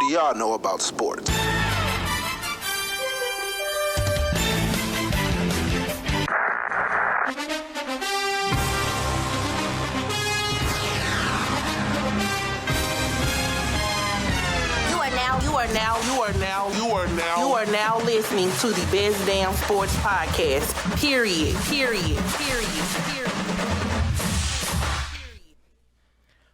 y'all know about sports. You are now listening to the Best Damn Sports Podcast. Period.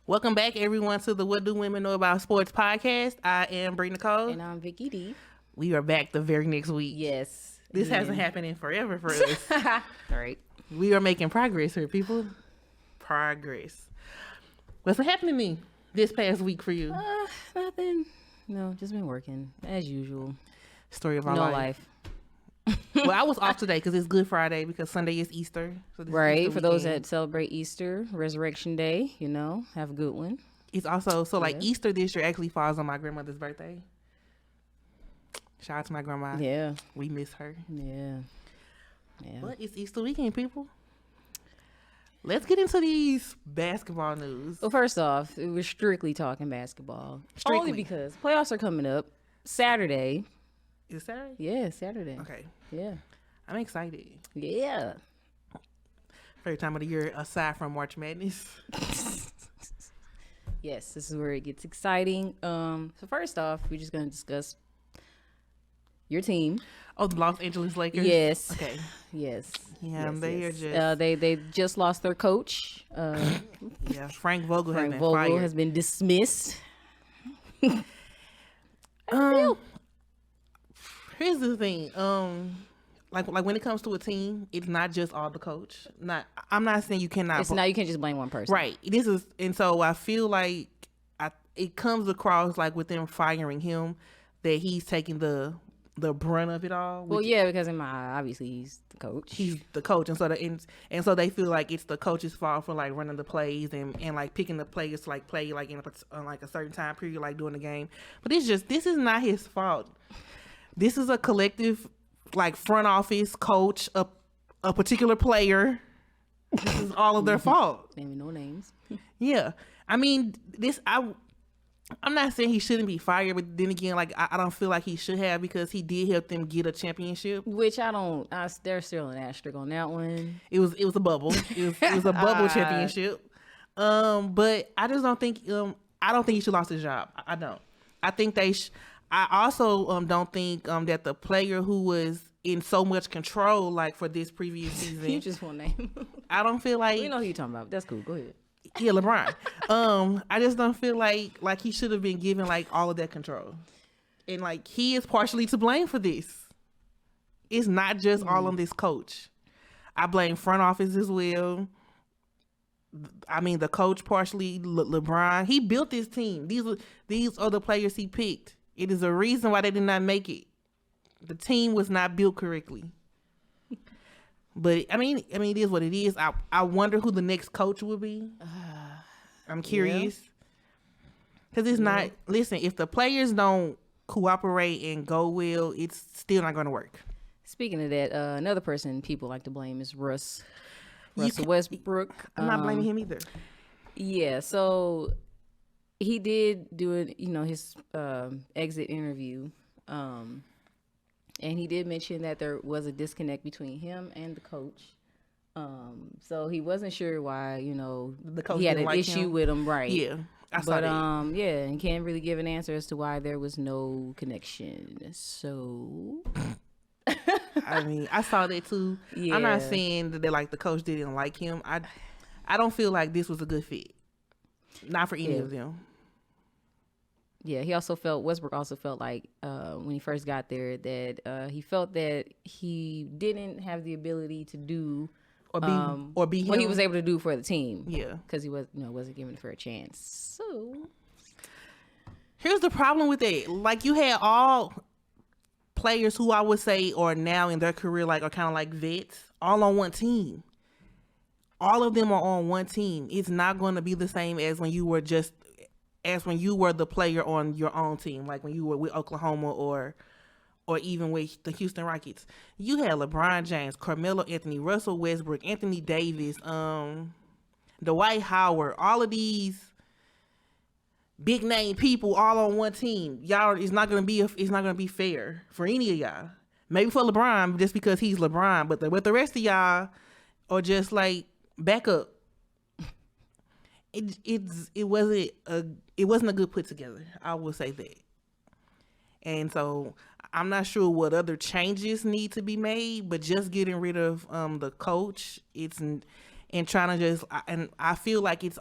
Welcome back, everyone, to the What Do Women Know About Sports Podcast. I am Bree Nicole. And I'm Vicky D. We are back the very next week. Yes. This hasn't happened in forever for us. Right. We are making progress here, people. Progress. What's happening to me this past week for you? Nothing. No, just been working as usual. Story of our life. Well, I was off today because it's Good Friday because Sunday is Easter. So this right. Easter for those that celebrate Easter, Resurrection Day, have a good one. It's also, Easter this year actually falls on my grandmother's birthday. Shout out to my grandma. Yeah. We miss her. Yeah. But it's Easter weekend, people. Let's get into these basketball news. Well, first off, we're strictly talking basketball. Only because playoffs are coming up Saturday. Is it Saturday? Yeah, Saturday. Okay. Yeah. I'm excited. Yeah. Favorite time of the year aside from March Madness. Yes, this is where it gets exciting. So first off, we're just going to discuss your team. Oh, the Los Angeles Lakers? Yes. Okay. Yes. Yeah, yes, they yes. are just... they just lost their coach. Yeah, Frank Vogel has been Vogel fired. has been dismissed. Here's the thing. Like when it comes to a team, it's not just all the coach. I'm not saying you cannot. You can't just blame one person. Right. And so I feel like it comes across like with them firing him that he's taking the brunt of it all. Well, yeah, because obviously he's the coach. He's the coach, and so they feel like it's the coach's fault for like running the plays and like picking the players to like play like in a certain time period, like during the game. But this is not his fault. This is a collective, like front office, coach, a particular player. This is all of their fault. Naming no names. Yeah, I mean I'm not saying he shouldn't be fired, but then again, like I don't feel like he should have because he did help them get a championship. Which there's still an asterisk on that one. It was a bubble. It was a bubble championship. But I just don't think he should lose his job. I don't. I think I also don't think that the player who was in so much control like for this previous season. You just want to name. I don't feel like we know who you're talking about. That's cool. Go ahead. Yeah, LeBron. I just don't feel like he should have been given like all of that control, and like he is partially to blame for this. It's not just all on this coach. I blame front office as well. I mean, the coach partially, LeBron. He built this team. These are the players he picked. It is a reason why they did not make it. The team was not built correctly. But I mean, it is what it is. I wonder who the next coach will be. I'm curious because it's not. Listen, if the players don't cooperate and go well, it's still not going to work. Speaking of that, another person people like to blame is Russell Westbrook. I'm not blaming him either. Yeah, so he did do it. His exit interview. And he did mention that there was a disconnect between him and the coach. So he wasn't sure why, the coach he had an like issue him. with him, right? Yeah, I saw that. And can't really give an answer as to why there was no connection. So, I mean, I saw that too. Yeah. I'm not saying that the coach didn't like him. I don't feel like this was a good fit, not for any of them. Yeah, Westbrook also felt like when he first got there that he felt that he didn't have the ability to do or be what he was able to do for the team. Yeah, because he wasn't given for a chance. So here's the problem with it: like you had all players who I would say are now in their career are kind of like vets, all on one team. All of them are on one team. It's not going to be the same as when you were the player on your own team, like when you were with Oklahoma or even with the Houston Rockets. You had LeBron James, Carmelo Anthony, Russell Westbrook, Anthony Davis, Dwight Howard, all of these big name people all on one team. Y'all, it's not gonna be fair for any of y'all. Maybe for LeBron, just because he's LeBron, but the rest of y'all are just like back up. It wasn't a good put together. I will say that. And so I'm not sure what other changes need to be made, but just getting rid of the coach, and trying to just, and I feel like it's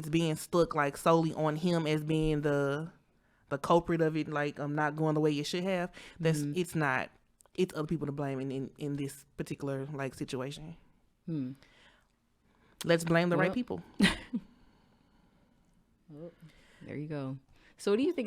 being stuck like solely on him as being the culprit of it, like not going the way it should have. It's not. It's other people to blame in this particular like situation. Let's blame the right people. Well, there you go. So what do you think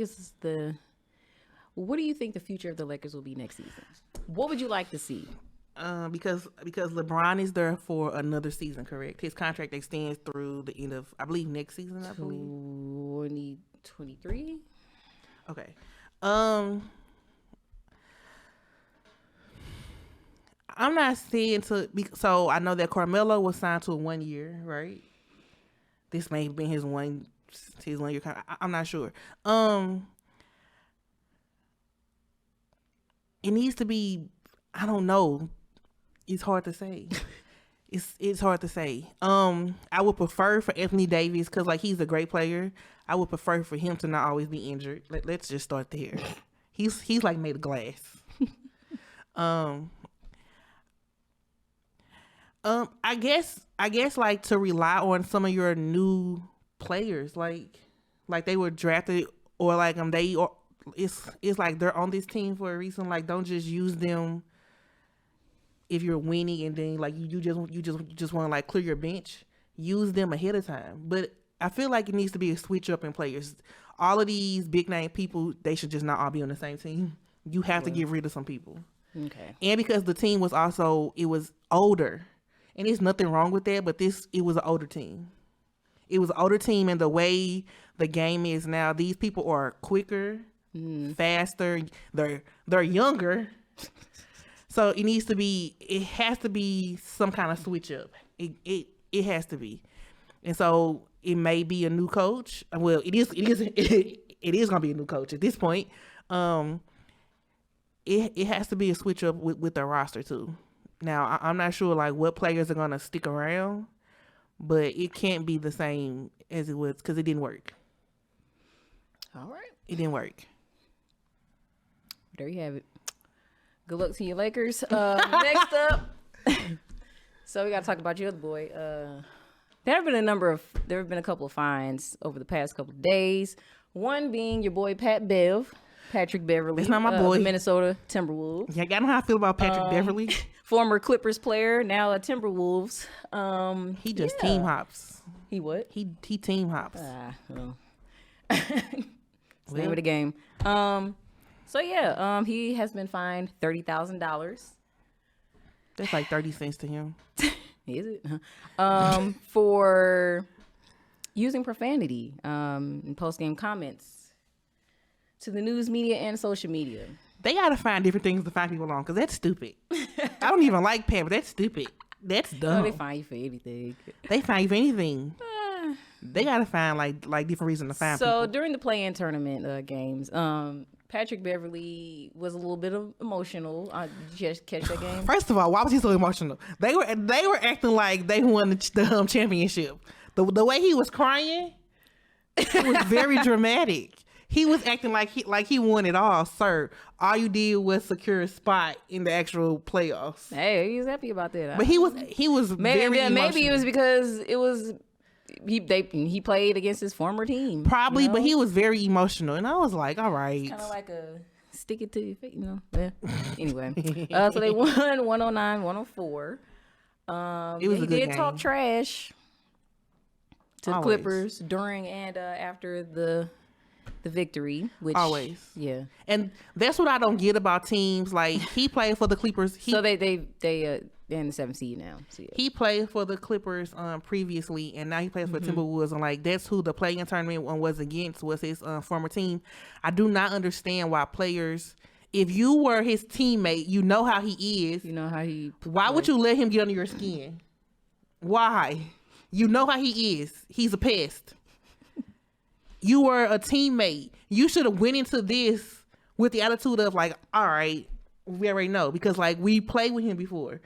the future of the Lakers will be next season? What would you like to see? Because LeBron is there for another season, correct? His contract extends through the end of, I believe, next season, 2023. Okay. I'm not saying so I know that Carmelo was signed to a 1 year, right? This may have been his 1 year contract. I'm not sure. It needs to be, I don't know. It's hard to say. It's hard to say. I would prefer for Anthony Davis, because like he's a great player. I would prefer for him to not always be injured. Let's just start there. He's like made of glass. I guess like to rely on some of your new players, like they were drafted, or like it's like they're on this team for a reason. Like, don't just use them if you're winning and then like you just want to like clear your bench. Use them ahead of time. But I feel like it needs to be a switch up in players. All of these big name people, they should just not all be on the same team. You have to get rid of some people. Okay. And because the team was older. And there's nothing wrong with that, but it was an older team. It was an older team, and the way the game is now, these people are quicker, faster. They're younger. So it has to be some kind of switch up. It has to be. And so it may be a new coach. Well, it is going to be a new coach at this point. It has to be a switch up with the roster too. Now, I'm not sure like what players are going to stick around, but it can't be the same as it was, because it didn't work. All right. It didn't work. There you have it. Good luck to you, Lakers. Next up. So we got to talk about your other boy. There have been a couple of fines over the past couple of days. One being your boy Patrick Beverly. It's not my boy. Minnesota Timberwolves. Yeah, I know how I feel about Patrick Beverly. Former Clippers player, now a Timberwolves. He just team hops. He what? He team hops. Well. Name of the game. He has been fined $30,000. That's like 30 cents to him. Is it? For using profanity in post-game comments to the news media and social media. They gotta find different things to find people on, because that's stupid. I don't even like Pat, but that's stupid. That's dumb. No, they find you for anything. They find you for anything. They gotta find like different reasons to find people. So during the play-in tournament games, Patrick Beverly was a little bit emotional. Did you just catch that game? First of all, why was he so emotional? They were acting like they won the championship. The way he was crying, it was very dramatic. He was acting like he won it all, sir. All you did was secure a spot in the actual playoffs. Hey, he was happy about that. But he was very emotional. Maybe it was because he played against his former team. Probably, but he was very emotional, and I was like, all right. Kind of like a stick it to your face, Yeah. Anyway, so they won 109-104. It was a good game. He did game. talk trash to the Always. Clippers during and after the victory, which Always. Yeah. And that's what I don't get about teams. Like, he played for the Clippers. So they're in the 7th seed now. So yeah. He played for the Clippers previously, and now he plays for Timberwolves. And like, that's who the play-in tournament was against, was his former team. I do not understand why players, if you were his teammate, you know how he is. You know how he. Why would you let him get under your skin? Why? You know how he is. He's a pest. You were a teammate. You should have went into this with the attitude of like, all right, we already know because like we played with him before.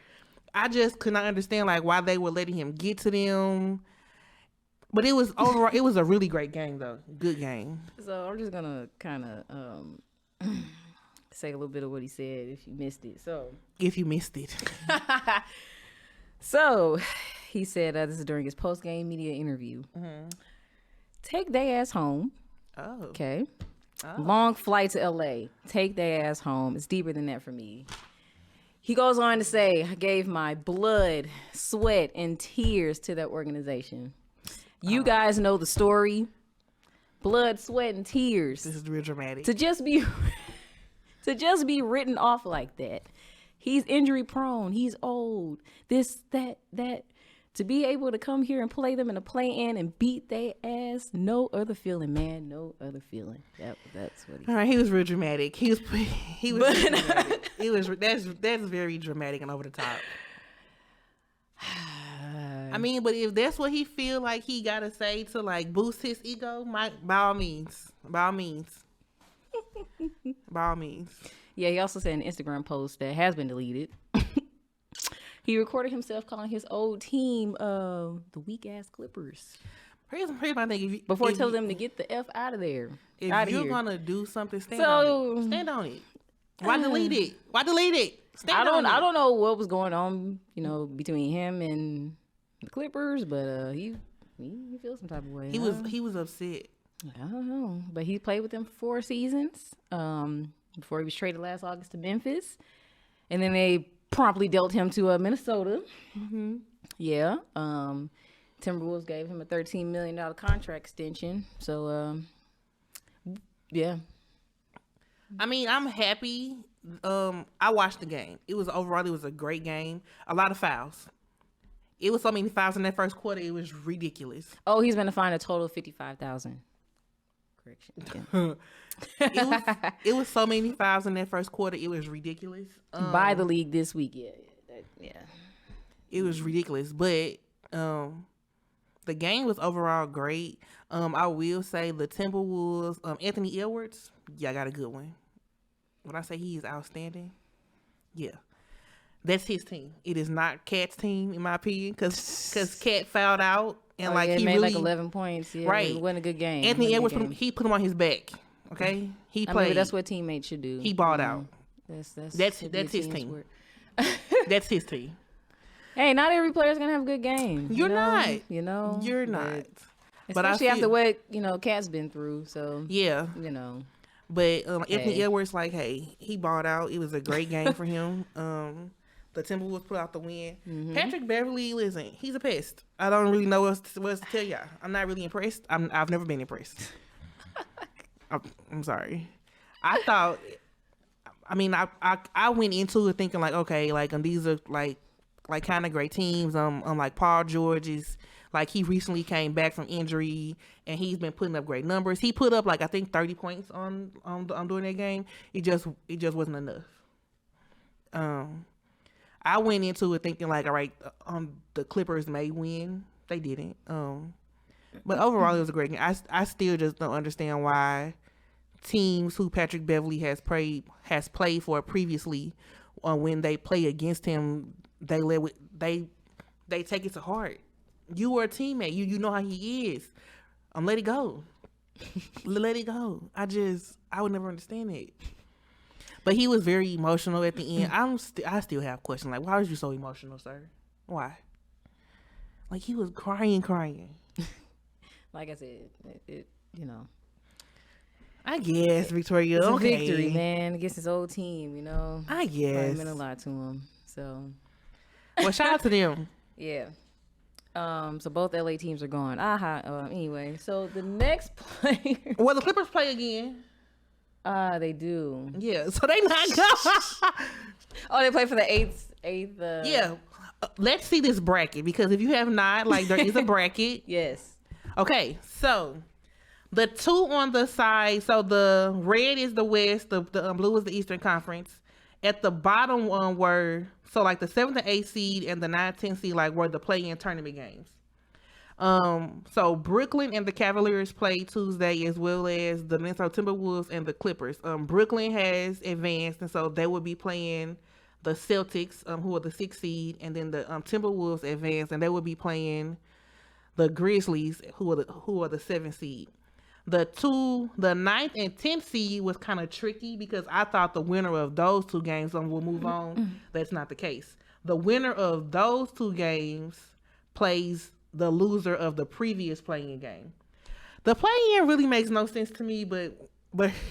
I just could not understand like why they were letting him get to them. But it was overall, it was a really great game though. Good game. So I'm just gonna kind of say a little bit of what he said if you missed it. If you missed it. So he said this is during his post-game media interview. Mm-hmm. Take they ass home. Oh. Okay. Oh. Long flight to LA. Take they ass home. It's deeper than that for me. He goes on to say, I gave my blood, sweat, and tears to that organization. You guys know the story. Blood, sweat, and tears. This is real dramatic. To just be written off like that. He's injury prone. He's old. This, that. To be able to come here and play them in a play-in and beat their ass, no other feeling, man. No other feeling. That's what he said. All right, he was real dramatic. He was dramatic. That's very dramatic and over the top. I mean, but if that's what he feel like he gotta say to like boost his ego, by all means. Yeah, he also said in an Instagram post that has been deleted. He recorded himself calling his old team the weak ass Clippers. Here's my thing. Before telling them to get the F out of there. If you're gonna do something, stand on it. Stand on it. Why delete it? Why delete it? I don't know what was going on, between him and the Clippers, but he feels some type of way. He was upset. I don't know, but he played with them for 4 seasons before he was traded last August to Memphis, and then they promptly dealt him to Minnesota. Mm-hmm. Yeah. Timberwolves gave him a $13 million contract extension. So, yeah. I mean, I'm happy. I watched the game. It was a great game. A lot of fouls. It was so many fouls in that first quarter. It was ridiculous. Oh, he's been fined a total of $55,000. Correction. It was so many fouls in that first quarter. It was ridiculous. By the league this week, yeah. It was ridiculous, but the game was overall great. I will say the Timberwolves, Anthony Edwards, I got a good one. When I say he is outstanding, yeah, that's his team. It is not Cat's team, in my opinion, because Cat fouled out. And he made really, 11 points. Yeah, right. It wasn't a good game. Anthony Edwards, he put him on his back. Okay, he played. I mean, that's what teammates should do. He balled out. That's his team. That's his team. Hey, not every player's gonna have a good game. You're not. You're not. Especially after what Cat's been through. So yeah, But Anthony Edwards, he balled out. It was a great game for him. The Timberwolves put out the win. Mm-hmm. Patrick Beverly, listen, he's a pest. I don't really know what else to tell y'all. I'm not really impressed. I've never been impressed. I'm sorry. I thought, I went into it thinking these are kind of great teams. Paul George is he recently came back from injury and he's been putting up great numbers. He put up I think 30 points on during that game. It just wasn't enough. I went into it thinking all right, the Clippers may win. They didn't. But overall, it was a great game. I still just don't understand why teams who Patrick Beverly has played for previously, when they play against him, they take it to heart. You were a teammate. You know how he is. Let it go. Let it go. I would never understand it. But he was very emotional at the end. I still have questions why was you so emotional, sir? Why? He was crying. Like I said, it I guess Victoria. It's okay. a victory, man, against his old team. I guess it meant a lot to him. So, well, shout out to them. Yeah. So both LA teams are gone. Anyway, so the next player. Well, the Clippers play again. They do. Yeah, so they not go. Oh, they play for the eighth. Yeah. Let's see this bracket, because if you have not, there is a bracket. Yes. Okay, so the two on the side, so the red is the West, the blue is the Eastern Conference. At the bottom were, the 7th and 8th seed and the 9th, 10th seed, were the play-in tournament games. So Brooklyn and the Cavaliers play Tuesday, as well as the Minnesota Timberwolves and the Clippers. Brooklyn has advanced, and so they will be playing the Celtics, who are the 6th seed, and then the Timberwolves advanced, and they will be playing the Grizzlies, who are the 7th seed. The 9th and 10th seed was kind of tricky because I thought the winner of those two games will move on. That's not the case. The winner of those two games plays the loser of the previous playing game. The play-in really makes no sense to me, but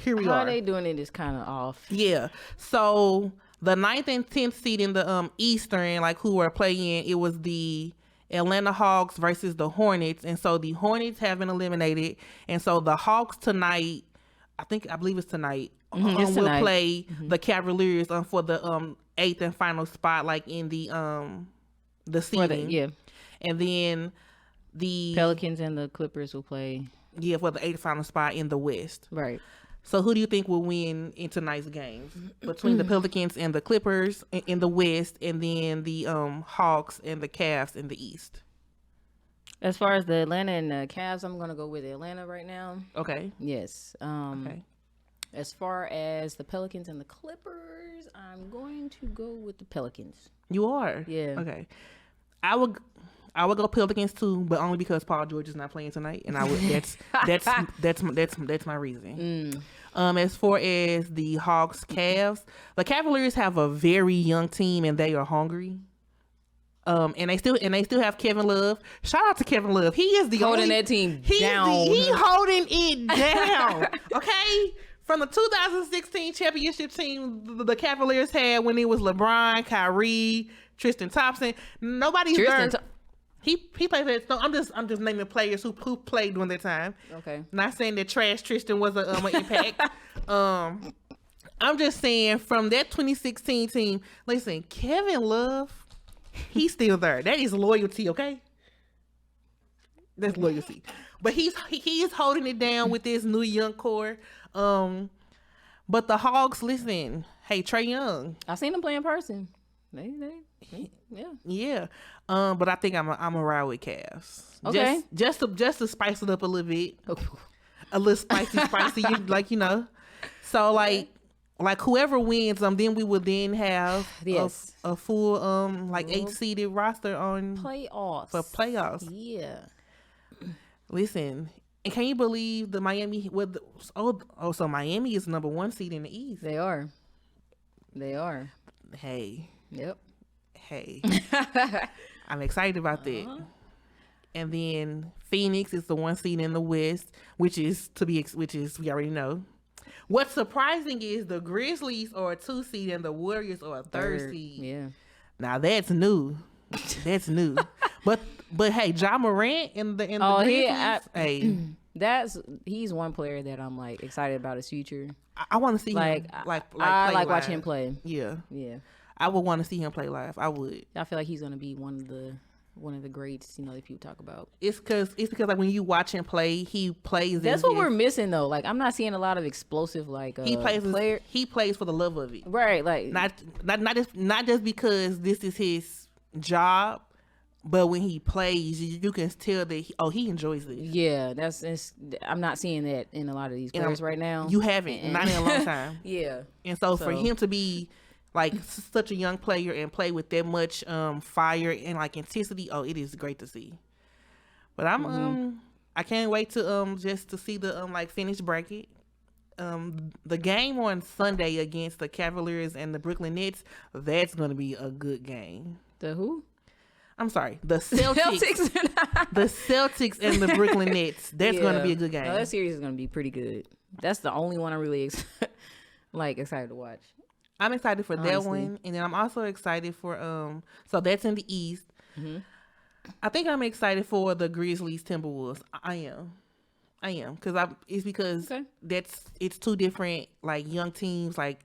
here we are. How they doing it is kind of off. Yeah. So the 9th and 10th seed in the Eastern, like who are playing, it was the Atlanta Hogs versus the Hornets, and so the Hornets have been eliminated, and so the Hogs tonight, I believe it's tonight, will play the Cavaliers for the 8th and final spot, like in the seeding. And then the Pelicans and the Clippers will play. Yeah, for the 8th final spot in the West. Right. So who do you think will win in tonight's games between the Pelicans and the Clippers in the West, and then the Hawks and the Cavs in the East? As far as the Atlanta and the Cavs, I'm going to go with Atlanta right now. Okay. Yes. Okay. As far as the Pelicans and the Clippers, I'm going to go with the Pelicans. You are? Yeah. Okay. I would go Pelicans too, but only because Paul George is not playing tonight, and I would. That's my reason. As far as the Hawks, Cavs, the Cavaliers have a very young team, and they are hungry. And they still have Kevin Love. Shout out to Kevin Love. He is the holding that team down. He holding it down. Okay. From the 2016 championship team the Cavaliers had when it was LeBron, Kyrie, Tristan Thompson. Nobody's there. He played that. No, I'm just naming players who played during that time. Okay. Not saying that trash Tristan was an impact. I'm just saying from that 2016 team. Listen, Kevin Love, he's still there. That is loyalty, okay? That's loyalty. But he is holding it down with this new young core. But the Hogs, listen. Hey, Trae Young. I seen him play in person. Yeah. But I think I'm a ride with Cavs. Okay. Just to spice it up a little bit. A little spicy, like, you know. So like whoever wins, then we would then have a full 8-seeded roster on playoffs. For playoffs. Yeah. Listen, and can you believe the Miami? So Miami is number 1 seed in the East. They are. Hey. Yep. Hey. I'm excited about that. And then Phoenix is the 1 seed in the West, which is we already know. What's surprising is the Grizzlies are a 2 seed and the Warriors are a 3rd seed. Yeah. Now that's new. That's new. But hey, Ja Morant in the Grizzlies. He's one player that I'm like excited about his future. I want to see him I like watching him play. Yeah. Yeah. I would want to see him play live. I would. I feel like he's gonna be one of the greats, that people talk about. It's because like when you watch him play, he plays. That's what we're missing though. Like I'm not seeing a lot of explosive he plays for the love of it. Right. Like not just because this is his job, but when he plays, you can tell that he enjoys this. Yeah, I'm not seeing that in a lot of these players right now. You haven't, not in a long time. Yeah. And so for him to be like such a young player and play with that much fire and like intensity, it is great to see. But I can't wait to just to see the finished bracket. The game on Sunday against the Cavaliers and the Brooklyn Nets, that's going to be a good game. The who? I'm sorry, the Celtics. The Celtics and the Brooklyn Nets. That's going to be a good game. No, that series is going to be pretty good. That's the only one I'm really excited to watch. I'm excited for that one, and then I'm also excited for so that's in the East. Mm-hmm. I think I'm excited for the Grizzlies Timberwolves. I am because it's 2 different like young teams. Like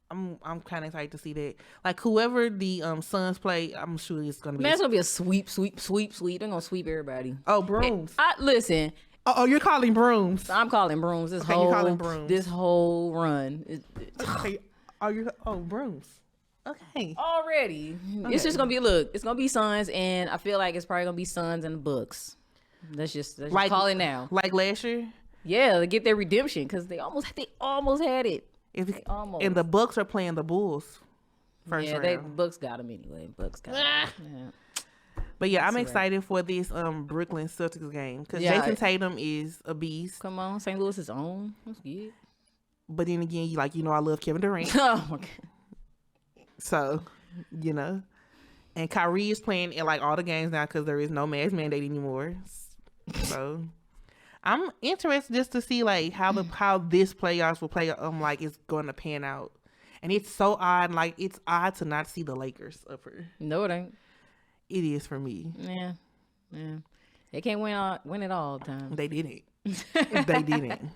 I'm kind of excited to see that. Like whoever the Suns play, I'm sure it's gonna be. Man, it's gonna be a sweep. They're gonna sweep everybody. Oh, brooms. Listen. Oh, you're calling brooms. I'm calling brooms. This whole run. Brooms. Okay. Already. It's just gonna be it's gonna be Suns, and I feel like it's probably gonna be Suns and the Bucks. Let's just call it now. Like last year? Yeah, to get their redemption because they almost had it. Almost. And the Bucks are playing the Bulls first round. The Bucks got them anyway. Bucks got them. Yeah. But yeah, I'm excited for this Brooklyn Celtics game because Jason Tatum is a beast. Come on, St. Louis is on. That's good. But then again, I love Kevin Durant. Oh my God. So, and Kyrie is playing in like all the games now because there is no mask mandate anymore. So, I'm interested just to see like how this playoffs will play. It's going to pan out, and it's so odd. Like it's odd to not see the Lakers up here. No, it ain't. It is for me. Yeah. They can't win it all the time. They didn't. They didn't.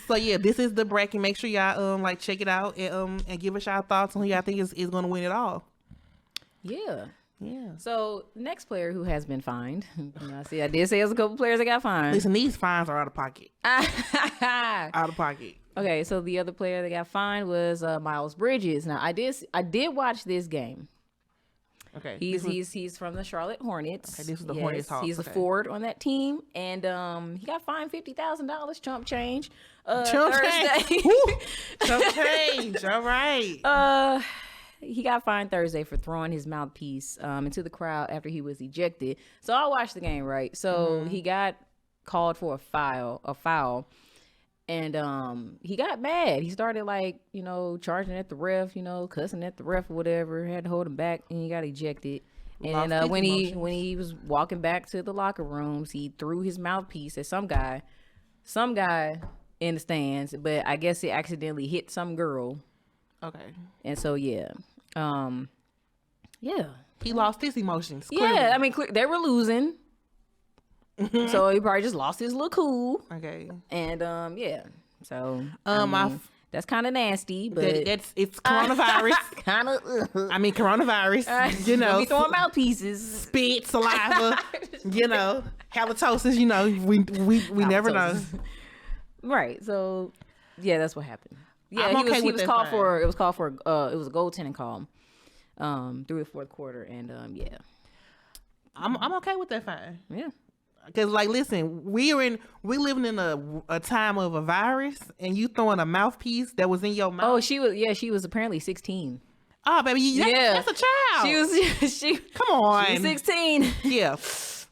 So yeah, this is the bracket. Make sure y'all check it out and give us y'all thoughts on who y'all think is going to win it all. Yeah. Yeah. So next player who has been fined. I did say there's a couple players that got fined. Listen, these fines are out of pocket. Out of pocket. Okay, so the other player that got fined was Miles Bridges. Now I did watch this game. Okay. He's from the Charlotte Hornets. Okay, this is the Hornets. He's a forward on that team, and he got fined $50,000 chump change. Thursday. Chump change. All right. He got fined Thursday for throwing his mouthpiece into the crowd after he was ejected. So I watched the game, right? So he got called for a foul. And he got mad. He started charging at the ref, cussing at the ref or whatever. Had to hold him back, and he got ejected. And when he was walking back to the locker rooms, he threw his mouthpiece at some guy in the stands. But I guess it accidentally hit some girl. Okay. And so yeah. He lost his emotions. Clearly. Yeah, I mean they were losing. So he probably just lost his little cool. Okay. And so that's kind of nasty, but it's coronavirus. Coronavirus. Be throwing mouthpieces, spit, saliva. Halitosis. We never know. Right. So yeah, that's what happened. Yeah, he was called for. It was called for. It was a goaltending call. Through the fourth quarter, and yeah. I'm okay with that fine. Yeah. Because, listen, we living in a time of a virus, and you throwing a mouthpiece that was in your mouth. Oh, she was apparently 16. Oh, baby, that's a child. Come on. She was 16. Yeah.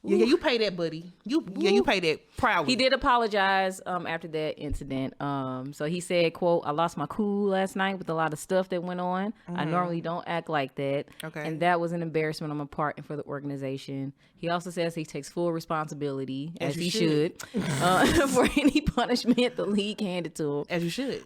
Yeah, you pay that, buddy. You pay that proudly. He did apologize after that incident. So he said, quote, "I lost my cool last night with a lot of stuff that went on. I normally don't act like that. Okay. And that was an embarrassment on my part and for the organization." He also says he takes full responsibility, as he should, for any punishment the league handed to him. As you should.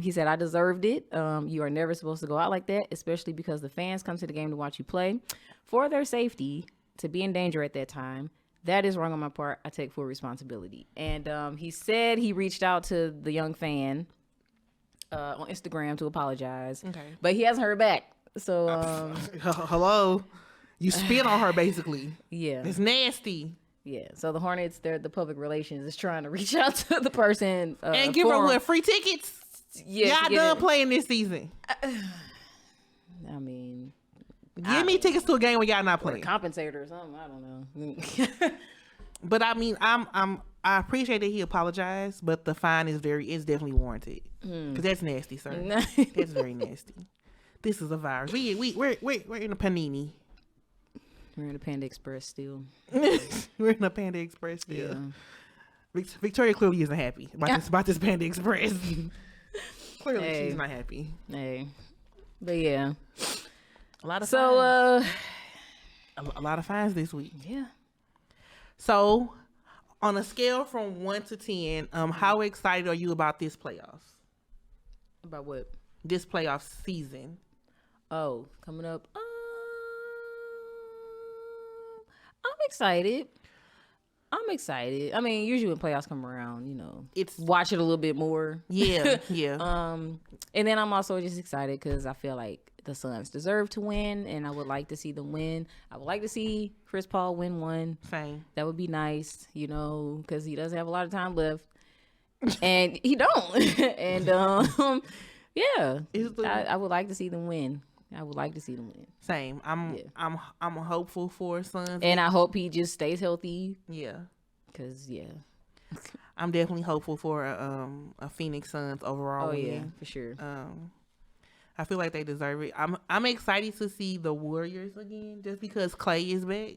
He said, "I deserved it. You are never supposed to go out like that, especially because the fans come to the game to watch you play. For their safety, to be in danger at that time, that is wrong on my part. I take full responsibility." And he said he reached out to the young fan on Instagram to apologize. Okay. But he hasn't heard back. So hello, you spit on her basically. Yeah, it's nasty. Yeah. So the Hornets, the public relations is trying to reach out to the person and give her free tickets. Yeah, y'all done playing this season. I mean, give me tickets to a game where y'all not playing. Compensate or something. I don't know. But I mean, I appreciate that he apologized, but the fine is definitely warranted because that's nasty, sir. That's very nasty. This is a virus. We're in a panini. We're in a Panda Express still. We're in a Panda Express still. Yeah. Victoria clearly isn't happy about this Panda Express. Clearly, she's not happy. Hey, but yeah. A lot of fines. A lot of fines this week. Yeah. So, on a scale from 1 to 10, how excited are you about this playoffs? About what? This playoff season. Oh, coming up. I'm excited. I mean, usually when playoffs come around, it's watch it a little bit more. Yeah, yeah. And then I'm also just excited because I feel like the Suns deserve to win, and I would like to see them win. I would like to see Chris Paul win one. Same. That would be nice, because he doesn't have a lot of time left, and he don't. And yeah, I would like to see them win. I would like to see them win. Same. I'm hopeful for Suns. And I hope he just stays healthy. Yeah. Cause yeah. I'm definitely hopeful for a Phoenix Suns overall win. Yeah, for sure. I feel like they deserve it. I'm excited to see the Warriors again, just because Clay is back.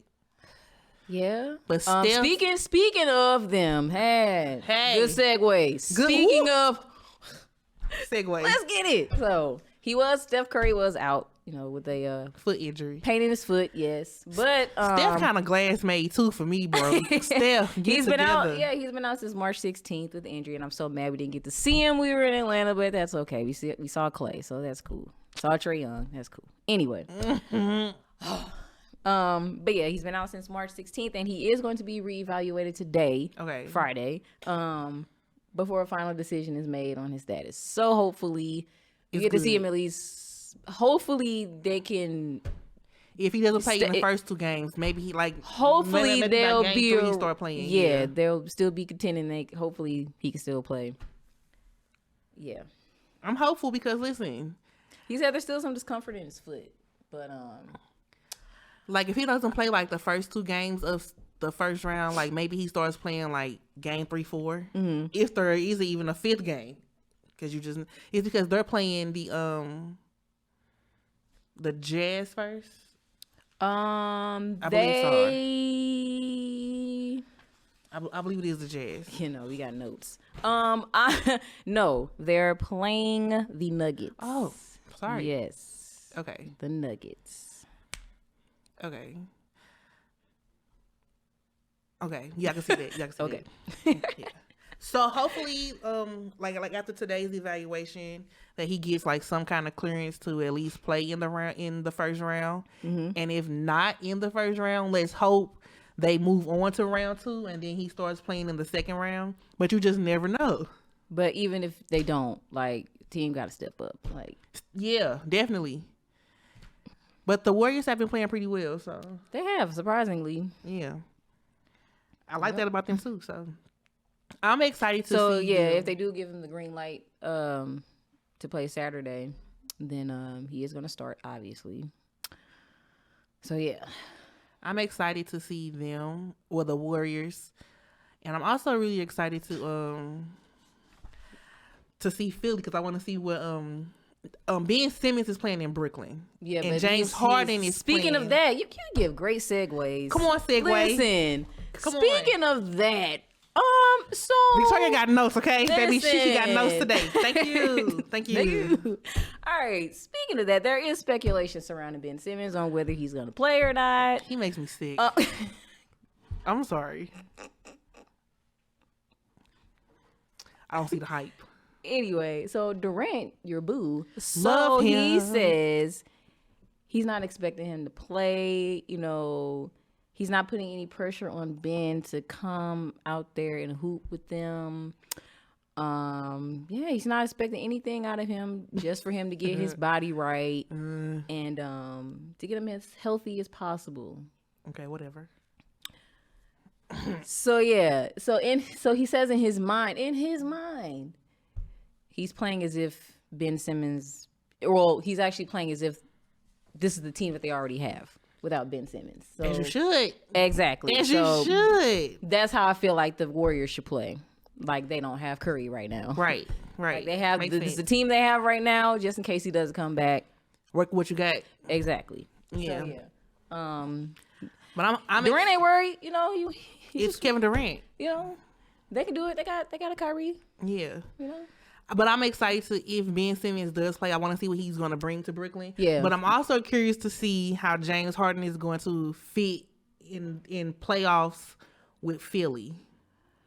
Yeah, but Steph, speaking of them, hey, good segue. Speaking of segue, let's get it. So Steph Curry was out, with a foot injury, pain in his foot. Yes, but Steph kind of glass made too for me, bro. Steph, he's been out. Yeah, he's been out since March 16th with the injury, and I'm so mad we didn't get to see him. We were in Atlanta, but that's okay. We saw Clay, so that's cool. Saw Trae Young, that's cool. Anyway. But yeah, he's been out since March 16th, and he is going to be reevaluated today, Friday, before a final decision is made on his status. So hopefully you get to see him at least. Hopefully they can. If he doesn't play in the first 2 games, maybe he Hopefully maybe they'll game be 3 start playing. Yeah, they'll still be contending. Hopefully he can still play. Yeah, I'm hopeful because listen, he said there's still some discomfort in his foot, but if he doesn't play the first 2 games of the first round, maybe he starts playing game 3, 4. Mm-hmm. If there is even a 5th game, because it's because they're playing the Jazz first. I believe it is the Jazz. We got notes. No, they're playing the Nuggets. Oh, sorry. Yes. Okay. The Nuggets. Okay. Yeah, I can see that. Okay. Yeah. So hopefully, after today's evaluation, that he gets some kind of clearance to at least play in the first round. Mm-hmm. And if not in the first round, let's hope they move on to round 2, and then he starts playing in the second round. But you just never know. But even if they don't, team got to step up. Yeah, definitely. But the Warriors have been playing pretty well, so they have, surprisingly. Yeah, I like that about them too. So I'm excited to see. So yeah, if they do give him the green light to play Saturday, then he is going to start, obviously. So yeah, I'm excited to see them or the Warriors, and I'm also really excited to see Philly because I want to see what Ben Simmons is playing in Brooklyn. Yeah, and James Harden is speaking playing. Of that, you give great segues. Come on, segue. Listen, speaking of that, so Victoria got notes, okay? Baby, she got notes today. Thank you. Thank you. All right. Speaking of that, there is speculation surrounding Ben Simmons on whether he's going to play or not. He makes me sick. I'm sorry. I don't see the hype. Anyway, so Durant, your boo, so he says he's not expecting him to play. He's not putting any pressure on Ben to come out there and hoop with them. He's not expecting anything out of him, just for him to get his body right and to get him as healthy as possible. Okay, whatever. So yeah, so he says in his mind, he's playing as if Ben Simmons. Well, he's actually playing as if this is the team that they already have without Ben Simmons. So, as you should. Exactly. As you should. That's how I feel like the Warriors should play. They don't have Curry right now. Right. They have this is the team they have right now, just in case he doesn't come back. Work what you got. Exactly. Yeah. So, yeah. But I'm Durant ain't worried. It's Kevin Durant. They can do it. They got a Kyrie. Yeah. But I'm excited to, if Ben Simmons does play, I want to see what he's going to bring to Brooklyn. Yeah. But I'm also curious to see how James Harden is going to fit in playoffs with Philly.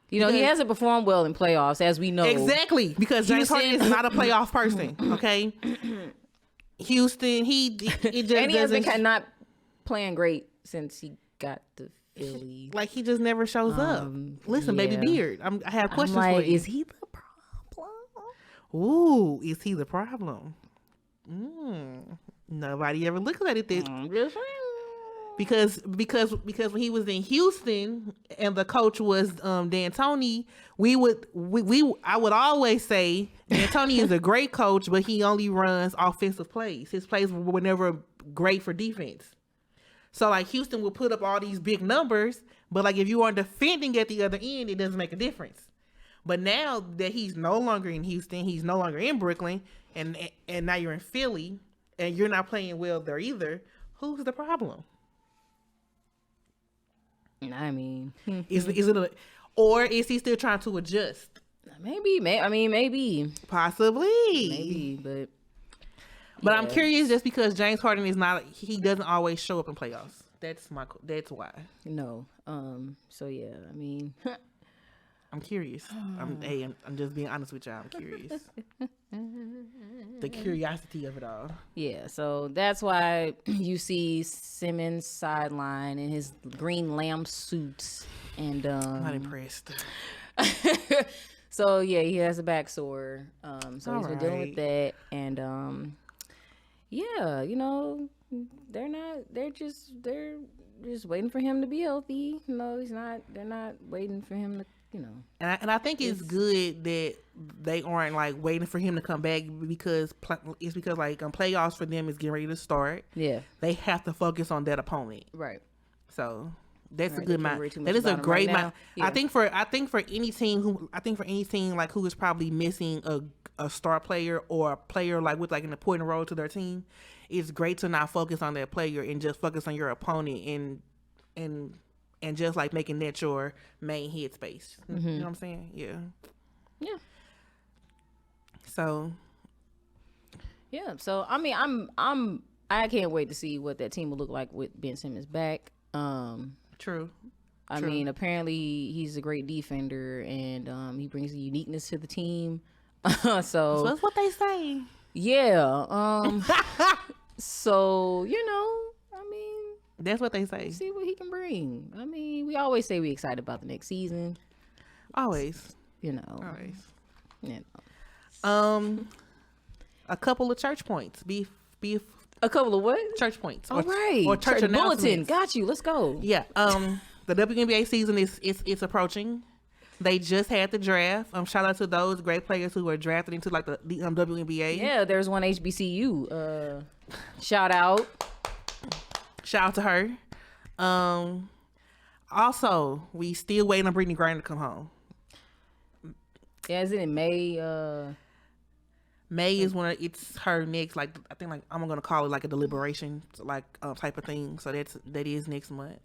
He hasn't performed well in playoffs, as we know. Exactly, because James Harden is not a playoff person. Okay. Houston, it just and he has been not playing great since he got to Philly. He just never shows up. Listen, baby Beard, I have questions for you. Is he the problem? Ooh, is he the problem? Nobody ever looks at it this. because when he was in Houston and the coach was D'Antoni, I would always say D'Antoni is a great coach, but he only runs offensive plays. His plays were never great for defense. So like Houston will put up all these big numbers, but like if you are defending at the other end, it doesn't make a difference. But now that he's no longer in Houston, he's no longer in Brooklyn, and now you're in Philly, and you're not playing well there either. Who's the problem? I mean, is it or is he still trying to adjust? Maybe. Possibly. But yeah. I'm curious just because James Harden he doesn't always show up in playoffs. That's why. No. So yeah, I mean, I'm curious. I'm just being honest with y'all. I'm curious. The curiosity of it all. Yeah, so that's why you see Simmons sideline in his green lamb suit, and I'm not impressed. So yeah, he has a back sore. So he's been dealing with that, and yeah, you know, they're just waiting for him to be healthy. You know, they're not waiting for him to, you know. And I think it's good that they aren't like waiting for him to come back because like playoffs for them is getting ready to start. Yeah, they have to focus on that opponent. Right. So that's a good mind. That is a great mind. Yeah. I think for any team like who is probably missing a star player or a player like with like an important role to their team, it's great to not focus on that player and just focus on your opponent and just like making that your main headspace. Mm-hmm. You know what I'm saying? Yeah. Yeah. So. Yeah. So I mean, I can't wait to see what that team will look like with Ben Simmons back. True. I mean, apparently he's a great defender, and he brings a uniqueness to the team. So that's what they say. Yeah. So you know, I mean. That's what they say. See what he can bring. I mean, we always say we're excited about the next season. Always. You know. Always. You know. A couple of church points. Be a couple of what? Church points. All right. Or church bulletin. Got you. Let's go. Yeah. The WNBA season is approaching. They just had the draft. Shout out to those great players who were drafted into like the WNBA. Yeah, there's one HBCU. Shout out. Shout out to her. Also, we still waiting on Brittany Griner to come home. Yeah, is it in May? May is when it's her next. Like I think, like I'm gonna call it like a deliberation, like type of thing. So that is next month.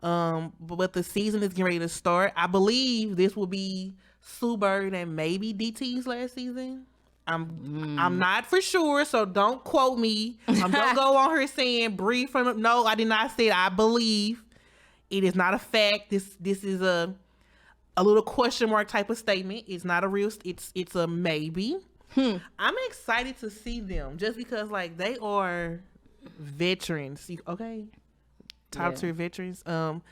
But the season is getting ready to start. I believe this will be Sue Bird and maybe DT's last season. I'm not for sure, so don't quote me. Don't go on her saying breathe from. No, I did not say it. I believe it is not a fact. This is a little question mark type of statement. It's not a real. It's a maybe. I'm excited to see them just because like they are veterans. Okay, top tier veterans. So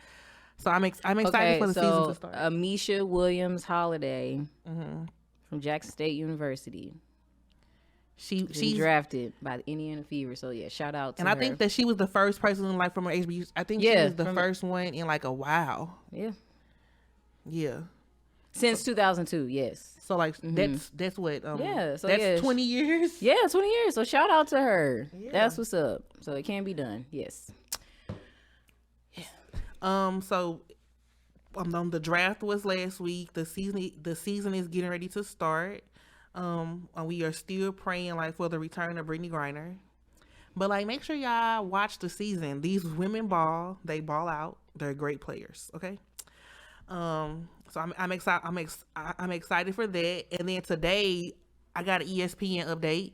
I'm excited for the season to start. Amisha Williams Holiday. From Jackson State University. She's drafted by the Indiana Fever. So yeah, shout out to her. And I think that she was the first person like from her HBCU. I think she was the first one in like a while. Yeah. Yeah. Since 2002, yes. So like that's what so that's 20 years. Yeah, 20 years. So shout out to her. Yeah. That's what's up. So it can be done. Yes. Yeah. So the draft was last week. The season is getting ready to start. And we are still praying like for the return of Brittany Griner. But like make sure y'all watch the season. These women they ball out. They're great players. Okay. So I'm excited. I'm excited for that. And then today I got an ESPN update.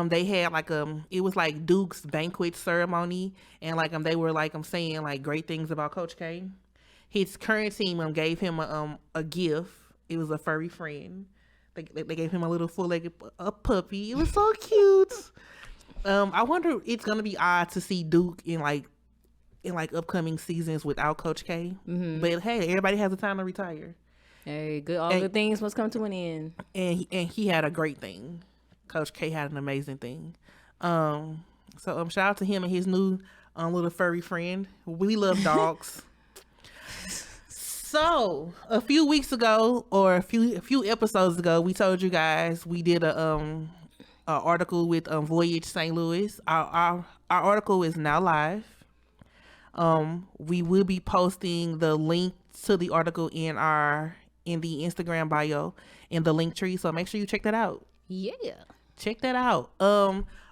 They had like it was like Duke's banquet ceremony, and like they were like saying like great things about Coach K. His current team gave him a gift. It was a furry friend. They gave him a little full-legged puppy. It was so cute. I wonder it's gonna be odd to see Duke in upcoming seasons without Coach K. Mm-hmm. But hey, everybody has a time to retire. Hey, good things must come to an end. And he had a great thing. Coach K had an amazing thing. So shout out to him and his new little furry friend. We love dogs. So a few weeks ago, or a few episodes ago, we told you guys we did a article with Voyage St. Louis. Our article is now live. We will be posting the link to the article in the Instagram bio in the link tree. So make sure you check that out. Yeah. Check that out.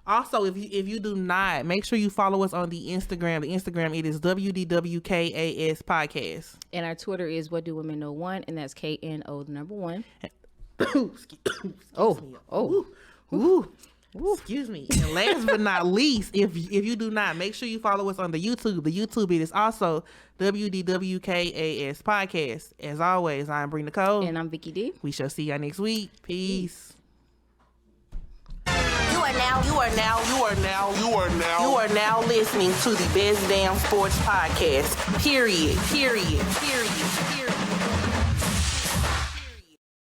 Also, if you do not, make sure you follow us on the Instagram. The Instagram, it is WDWKAS Podcast. And our Twitter is What Do Women Know 1, and that's KNO the number 1. Excuse me. And last but not least, if you do not, make sure you follow us on the YouTube. The YouTube, it is also WDWKAS Podcast. As always, I'm Bree Nicole. And I'm Vicky D. We shall see y'all next week. Peace. You are now listening to the Best Damn Sports Podcast. Period.